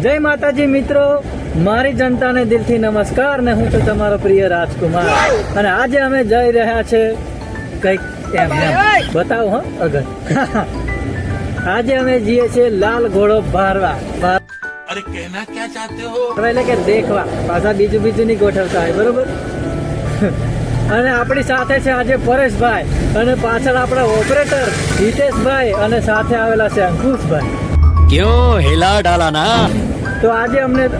જય માતાજી મિત્રો, મારી જનતાને દિલથી નમસ્કાર ને હું છું તમારો પ્રિય રાજકુમાર અને આજે અમે જઈ રહ્યા છે કઈક એમ બતાવો હો અગર આજે અમે જઈએ છીએ લાલ ઘોડો ભારવા. અરે કહેના ક્યાં ચાહતે હો? એટલે કે દેખવા, પાછા બીજું નહીં ગોઠવતા હોય, બરોબર. અને આપણી સાથે છે આજે પરેશભાઈ અને પાછળ આપણા ઓપરેટર હિતેશભાઈ અને સાથે આવેલા છે અંકુશભાઈ. ક્યો હેલા ડાલા ના. તો આજે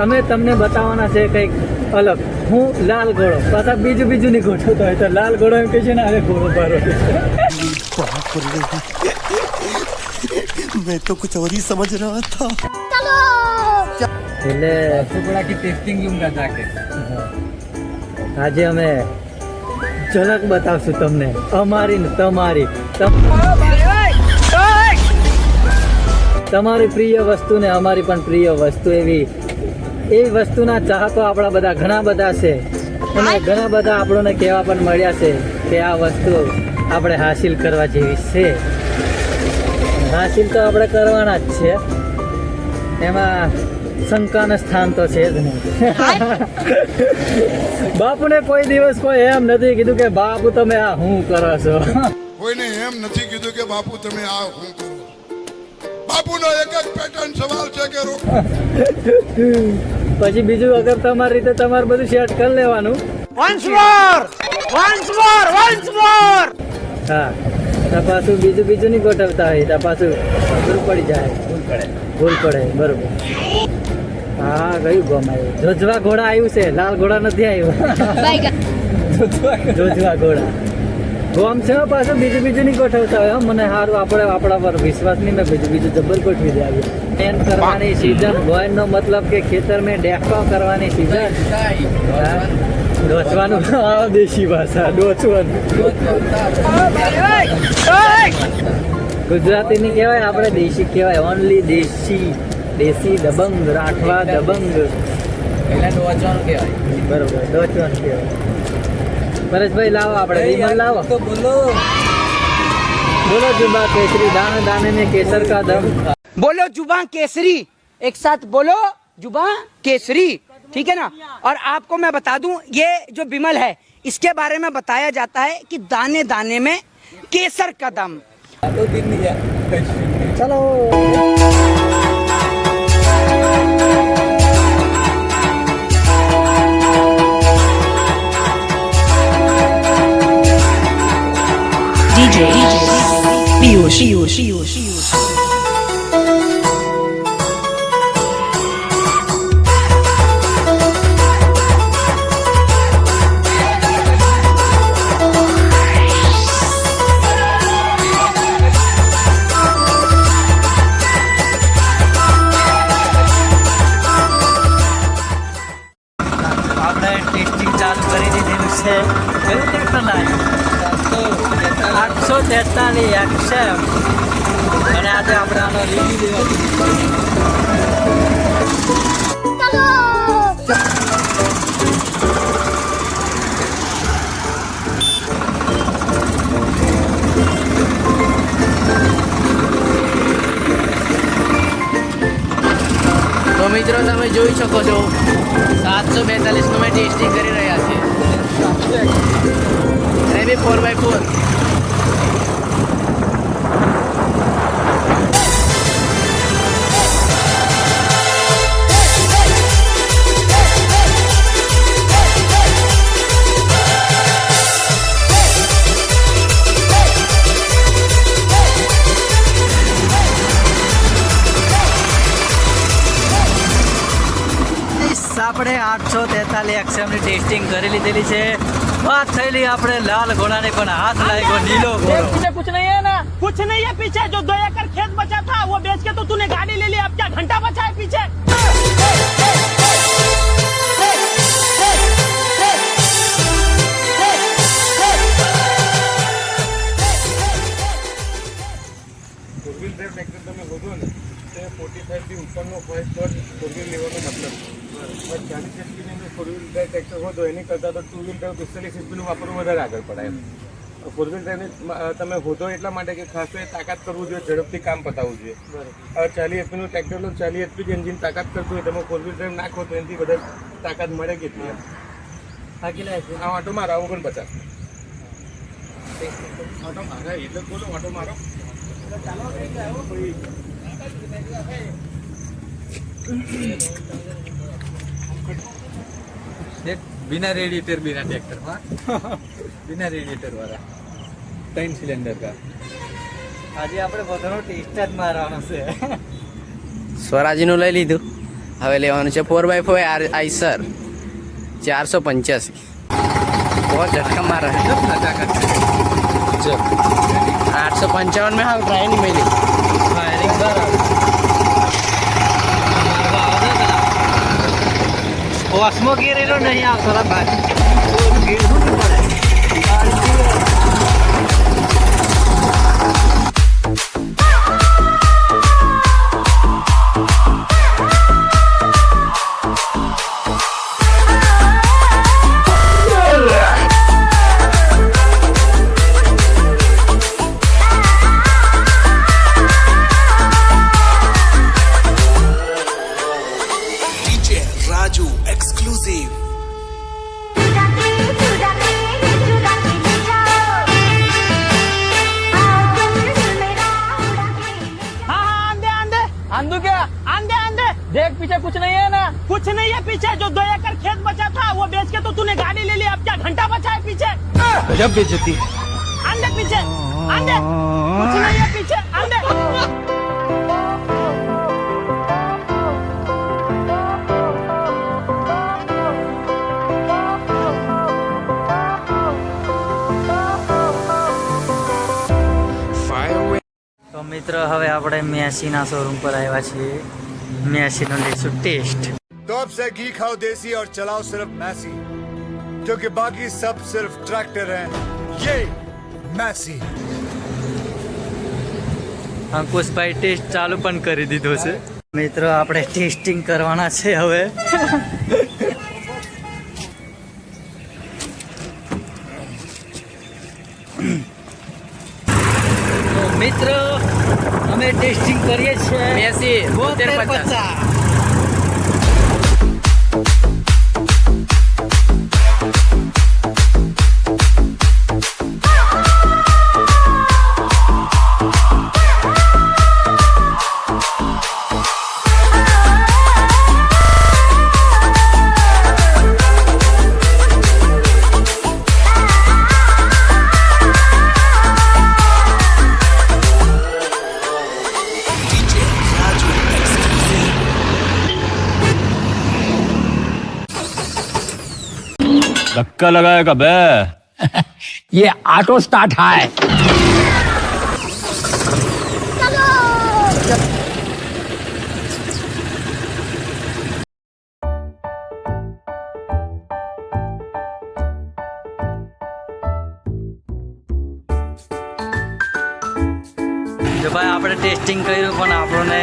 અમે તમને બતાવવાના છે કંઈક અલગ. હું લાલ ઘોડો, પાછા બીજું નહીં ગોઠવતો હોય તો લાલ ઘોડો એમ કહે છે ને, હવે ઘોડો ભારો. मैं तो कुछ और ही समझ रहा था. એટલે આજે અમે ઝલક બતાવશું તમને, અમારી ને તમારી. તમારી પ્રિય વસ્તુ ને અમારી પણ પ્રિય વસ્તુ, એવી વસ્તુના ચાહકો આપણા બધા ઘણા બધા છે અને ઘણા બધા આપણને કહેવા પણ મળ્યા છે કે આ વસ્તુ આપણે હાસિલ કરવા જેવી છે. હાસિલ તો આપણે કરવાના જ છે, એમાં શંકાનું સ્થાન તો છે જ નહીં. બાપુને કોઈ દિવસ કોઈ એમ નથી કીધું કે બાપુ તમે આ હું કરો છો. કોઈને એમ નથી કીધું કે બાપુ તમે આ હું કરો. બાપુનો એક જ પેટર્ન સવાલ છે કે પછી બીજું અગર તમારી રીતે તમારે બધું સેટ કરી લેવાનું. વન્સ મોર. હા, તો પાછું બીજું નહીં ગોઠવતા હોય તો પાછું ભૂલ પડી જાય. ભૂલ પડે બરોબર. હા, કયું ગોમ આવ્યું? જોજવા ઘોડા આવ્યું છે, લાલ ઘોડા નથી આવ્યું. જોજવા ઘોડા ગોમ છે પાછું બીજું નહીં ગોઠવતા હોય. મને સારું આપણા પર વિશ્વાસ નહીં, મેં બીજું જબર ગોઠવી દે. મેન કરવાની સીઝન હોય નો મતલબ કે ખેતર મેં ડેખો કરવાની સીઝન. ડોચવાનું દેશી ભાષા, ડોચવાનું ગુજરાતી ની કહેવાય, આપણે દેશી કહેવાય. ઓનલી દેશી દબંગ રાખવા દબંગ બરોબર, ડોચવાનું કહેવાય. પરેશભાઈ લાવો, આપણે વિમલ લાવો. બોલો जुबा केसरी, दाने दाने में केसर का दम. बोलो जुबा केसरी, एक साथ बोलो जुबा केसरी, ठीक है ना. और आपको मैं बता दूं, ये जो बिमल है इसके बारे में बताया जाता है कि दाने दाने में केसर का दम. चलो DJ Piyush. આપણે ટેસ્ટિંગ ચાલુ કરી દીધેલું છે. કયું ટ્રેક્ટર લાવ્યું? 843 એક્સએમ. અને આજે આપણે આનો રિવ્યુ તો મિત્રો તમે જોઈ શકો છો 742 નું મેં ટેસ્ટિંગ કરી રહ્યા છે. એ બી 4x4. આપણે 843 એક્સએમની ટેસ્ટિંગ કરી લીધેલી છે. વાત થયેલી આપણે લાલ ઘોડાને, પણ હાથ લાગ્યો નીલો ઘોડો. कुछ नहीं है ना, कुछ नहीं है पीछे. जो 2 एकड़ खेत बचा था वो बेच के तो तूने गाड़ी ले ली. अब क्या घंटा बचा है पीछे? ટ્રેક્ટર તમે હોજો ને તે 45 થી ઉપરનો ફર્સ્ટ ફોર વ્હીલ લેવાનો મતલબ 40 એચપીની અંદર ફોર વ્હીલ ટ્રેક્ટર હોતો એની કરતાં તો 2 વ્હીલ 45 એચપીનું વાપરવું વધારે આગળ પડાય. ફોર વ્હીલ ડ્રાઈવની તમે હોદો એટલા માટે કે ખાસ તો એ તાકાત કરવું જોઈએ, ઝડપથી કામ પતાવવું જોઈએ. હવે 40 HP નું ટ્રેક્ટર લો, 40 HP જે એન્જિન તાકાત કરતું હોય તમે ફોર વ્હીલ ડ્રાઈવ નાખો તો એનાથી વધારે તાકાત મળે કેટલી? આ કેટલા છે? આ ઓટો મારો 49. ઓટો મારો એટલે બોલો ઓટો મારો. बिना रेडिएटर बिना ट्रैक्टर बिना रेडिएटर वाला 3 सिलेंडर का આજે આપણે બધાનો ટેસ્ટ જ મારવાનો છે. સ્વરાજનું લઈ લીધું, હવે લેવાનું છે 4x4 આઈસર 485. બહુ ઝટકા માર રહે है 855 में हाँ ट्राई नहीं मिली. फायरिंग बराबर ઓસમો ગેરેલો નહીં આવતો ભાઈ. ગેરવું નહીં પડે. आंधू क्या? आंधे आंधे देख पीछे कुछ नहीं है ना? कुछ नहीं है पीछे. जो 2 एकड़ खेत बचा था वो बेच के तो तूने गाड़ी ले ली. अब क्या घंटा बचा है पीछे? गजब बेइज्जती. आंधे पीछे, आंधे कुछ नहीं है पीछे. आंधे તો મિત્ર હવે આપણે મેસીના શોરૂમ પર આવ્યા છીએ. મેસીનો લઈશું ટેસ્ટ. तो अब से घी खाओ देसी और चलाओ सिर्फ मैसी, क्योंकि बाकी सब सिर्फ ट्रैक्टर हैं. ये मैसी. અંકુશભાઈ ટેસ્ટ ચાલુ પણ કરી દીધો છે. મિત્રો આપણે ટેસ્ટિંગ કરવાના છે હવે. તો મિત્રો અમે ટેસ્ટિંગ કરીએ છીએ. મેસી 72-50. धक्का लगाएगा बे. ये ऑटो स्टार्ट है. જો ભાઈ આપણે ટેસ્ટિંગ કર્યું પણ આપણને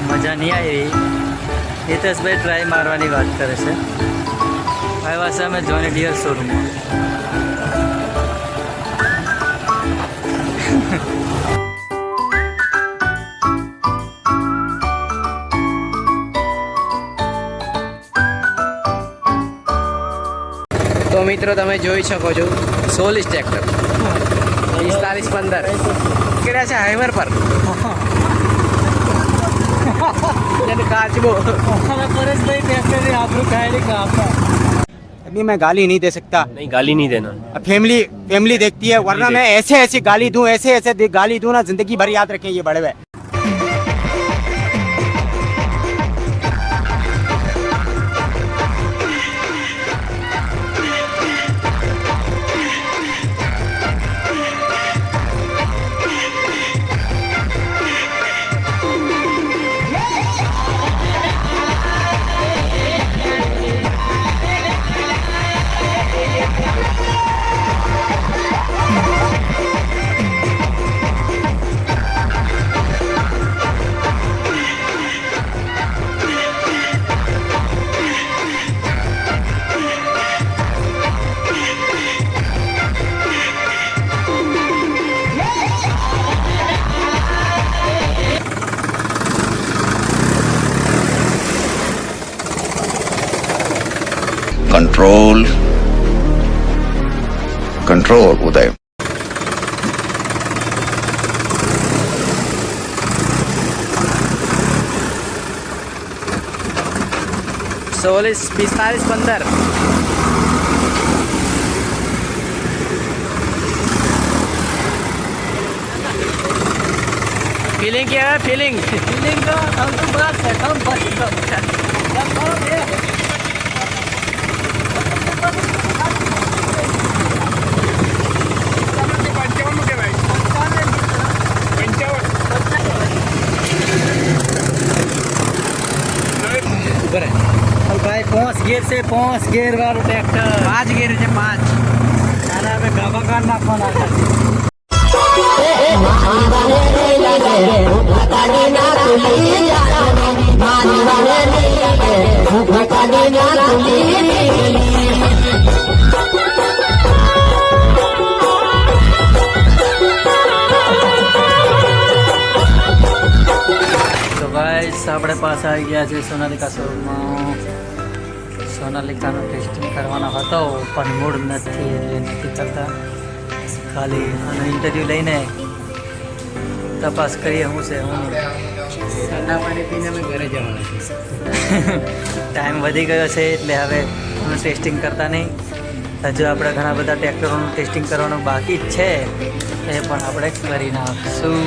મજા નહીં આવી. હિતેશભાઈ ટ્રાય મારવાની વાત કરે છે. આવ્યા છે અમે જોની ડિયર શોરૂમમાં. તો મિત્રો તમે જોઈ શકો છો 16 ટ્રેક્ટર 45-15 કર્યા છે હાઈવે પર. કાચબો પરેશભાઈ ટ્રેક્ટરની આપણું ખાયલી કામ. अभी मैं गाली नहीं दे सकता. नहीं गाली नहीं देना. फैमिली देखती है, वरना मैं ऐसे गाली दूं, ऐसे गाली दूं ना, जिंदगी भर याद रखें ये बड़े हुए. कंट्रोल कंट्रोल उदय सोलीस 45 15 फीलिंग क्या है फीलिंग ફિલિંગ તો આમ તો બસ છે કમ પછી તો ભાઈ 5 ગેર છે 5 ગેર વાળું ટ્રેક્ટર 5 ગેર છે 5 આને આપણે ગાભા કાઢ નાખવાના છે તો ગાઈસ આપણે પાછા આવી ગયા છે સોનાલિકા શોરૂમમાં સોનાલિકાનો ટેસ્ટિંગ કરવાનો હતો પણ મૂડ નથી એટલે નથી કરતા ખાલી આનો ઇન્ટરવ્યૂ લઈને તપાસ કરીએ શું છે હું ઠંડા પાણી પીને અમે ઘરે જવાના છે ટાઈમ વધી ગયો છે એટલે હવે એનું ટેસ્ટિંગ કરતા નહીં હજુ આપણે ઘણા બધા ટ્રેક્ટરોનું ટેસ્ટિંગ કરવાનું બાકી જ છે એ પણ આપણે કરી નાખશું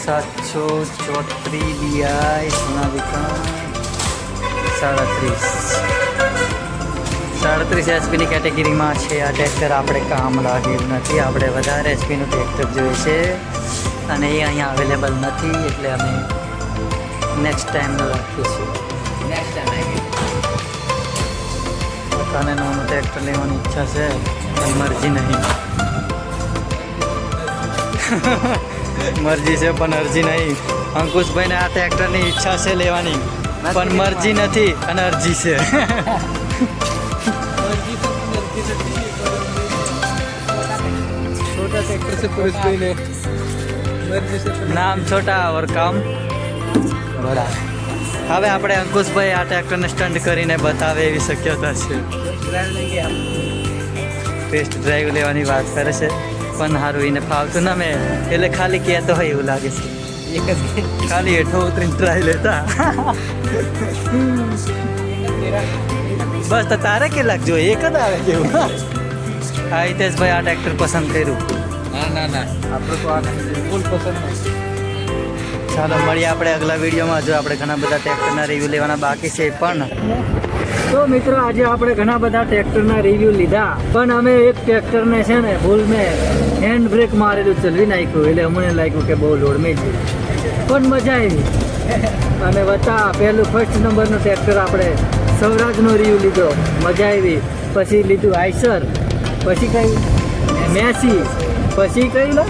734 DI સોનાલિકા 37 એચપીની કેટેગરીમાં છે આ ટ્રેક્ટર આપણે કામ લાગેલ નથી આપણે વધારે એચપીનું ટ્રેક્ટર જોઈએ છે અને એ અહીંયા અવેલેબલ નથી એટલે અમે નેક્સ્ટ ટાઈમનું રાખીશું નેક્સ્ટ ટાઈમ પોતાને નવું ટ્રેક્ટર લેવાની ઈચ્છા છે પણ મરજી નહીં મરજી છે પણ અરજી નહીં અંકુશભાઈને આ ટ્રેક્ટરની ઈચ્છા છે લેવાની પણ મરજી નથી અને અરજી છે छोटा ट्रैक्टर से पुरुष कोई ने मर्जी से નામ છોટા ઓર કામ બડા હવે આપણે અંકુશભાઈ આ ટ્રેક્ટરને સ્ટન્ટ કરીને બતાવે એવી શક્યતા છે ટેસ્ટ ડ્રાઈવ લેવાની વાત કરે છે પણ સારું એને ફાવતું ના મેં એટલે ખાલી કહેતો હોય એવું લાગે છે એક જ ખાલી હેઠો ઉતરીને ટ્રાય લેતા બસ તો તારે કે લાગજો એક જ આવે કેવું હા હિતેશભાઈ આ ટ્રેક્ટર પસંદ કર્યું ના ના ના આપણે તો આ બિલકુલ પસંદ નથી ચાલો મળીએ આપણે આગલા વિડીયોમાં જો આપણે ઘણા બધા ટ્રેક્ટરના રિવ્યૂ લેવાના બાકી છે પણ તો મિત્રો આજે આપણે ઘણા બધા ટ્રેક્ટરના રિવ્યૂ લીધા પણ અમે એક ટ્રેક્ટરને છે ને ભૂલ મેં હેન્ડ બ્રેક મારેલું ચલવી નાખ્યું એટલે અમને લાગ્યું કે બહુ લોડ મેં પણ મજા આવી અને વત્તા પહેલું ફર્સ્ટ નંબરનું ટ્રેક્ટર આપણે સૌરાજનો રિવ્યૂ લીધો મજા આવી પછી લીધું આઈસર પછી કઈ મેસી પછી કઈ લો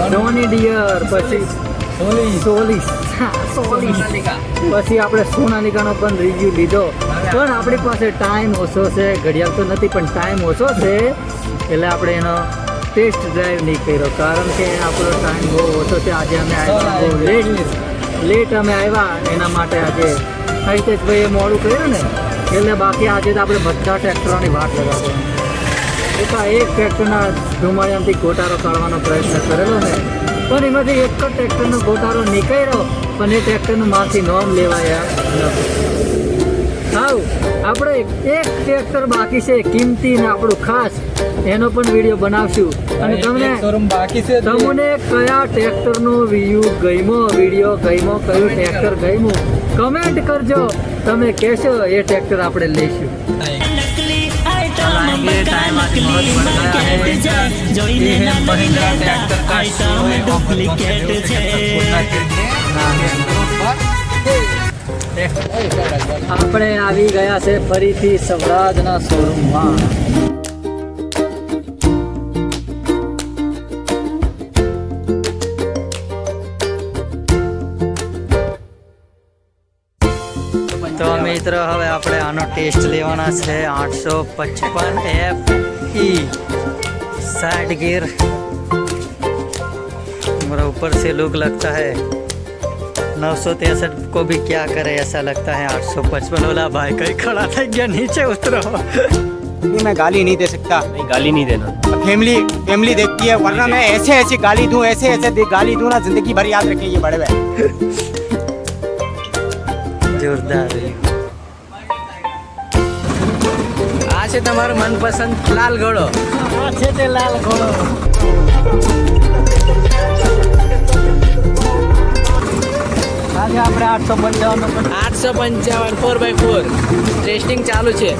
ડોની ડિયર પછી સોલિસ પછી આપણે સોનાલિકાનો પણ રિવ્યૂ લીધો પણ આપણી પાસે ટાઈમ ઓછો છે ઘડિયાળ તો નથી પણ ટાઈમ ઓછો છે એટલે આપણે એનો ટેસ્ટ ડ્રાઈવ નહીં કર્યો કારણ કે આપણો ટાઈમ બહુ ઓછો છે આજે અમે આવ્યા બહુ લેટ અમે આવ્યા એના માટે આજે હિતેશભાઈએ મોડું કર્યું ને એટલે બાકી આજે તો આપણે બધા ટ્રેક્ટરોની વાટ લગાવવાની એક ટ્રેક્ટરના ધુમાયામથી ગોટારો કાઢવાનો પ્રયત્ન કરેલો ને પણ એમાંથી એક જ ટ્રેક્ટરનો ગોટારો નીકળ્યો પણ એ ટ્રેક્ટરનું મારથી નોમ લેવાયા નથી હાઉ આપણે એક ટ્રેક્ટર બાકી છે કિંમતી ને આપણું ખાસ એનો પણ વિડીયો બનાવશું અને તમને બાકી છે તમને કયા ટ્રેક્ટરનો રિવ્યુ ગમ્યો વિડીયો ગમ્યો કયું ટ્રેક્ટર ગમ્યું કમેન્ટ કરજો તમે કહેશો એ ટ્રેક્ટર આપણે લઈશું टाइम आज बहुत बढ़ गया है ये है महिंद्रा ट्रैक्टर का शो है આપણે આવી ગયા છે ફરીથી સૌરાજના શોરૂમમાં તો મિત્રો હવે આપણે આનો ટેસ્ટ લેવાના છે 855 FE 60 ગિયર कैमरा ऊपर से लुक लगता है 963 को भी क्या करे ऐसा लगता है 855 वाला भाई कहीं खड़ा था क्या नीचे उतरो मैं गाली नहीं दे सकता, नहीं गाली नहीं देना। फैमिली देखती है, वरना मैं ऐसे ऐसे गाली दूं, ऐसे ऐसे गाली दूं ना, जिंदगी भर याद रखें ये बड़े भाई। जोरदार આ છે તમારો મનપસંદ લાલ ઘોડો. છે તે લાલ ઘોડો. આજે આપણે 855 855 4x4 ટેસ્ટિંગ ચાલુ છે.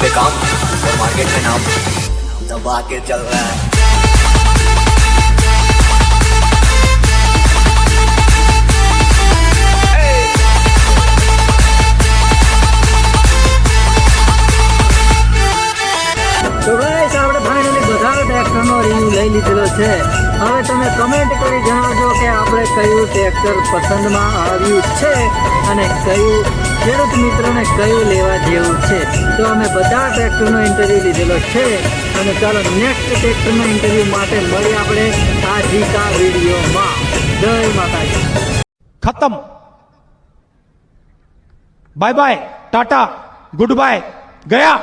पे काम और मार्केट में नाम दबा के चल रहा है. તો ગાઈસ આપણે ફાઇનલી બધા ટ્રેક્ટરનો રિવ્યુ લઈ લીધેલો છે. હવે તમે કમેન્ટ કરી જણાવજો કે આપણે કયું ટ્રેક્ટર પસંદમાં આવ્યું છે અને કયું ખેડૂત મિત્રોને કયું લેવા જેવું છે. તો અમે બધા ટ્રેક્ટરનો ઇન્ટરવ્યૂ લીધેલો છે અને ચાલો નેક્સ્ટ ટ્રેક્ટરના ઇન્ટરવ્યૂ માટે મળીએ આપણે આજના વિડીયોમાં. જય માતાજી. ખતમ. Bye bye, Tata, good bye, ગયા.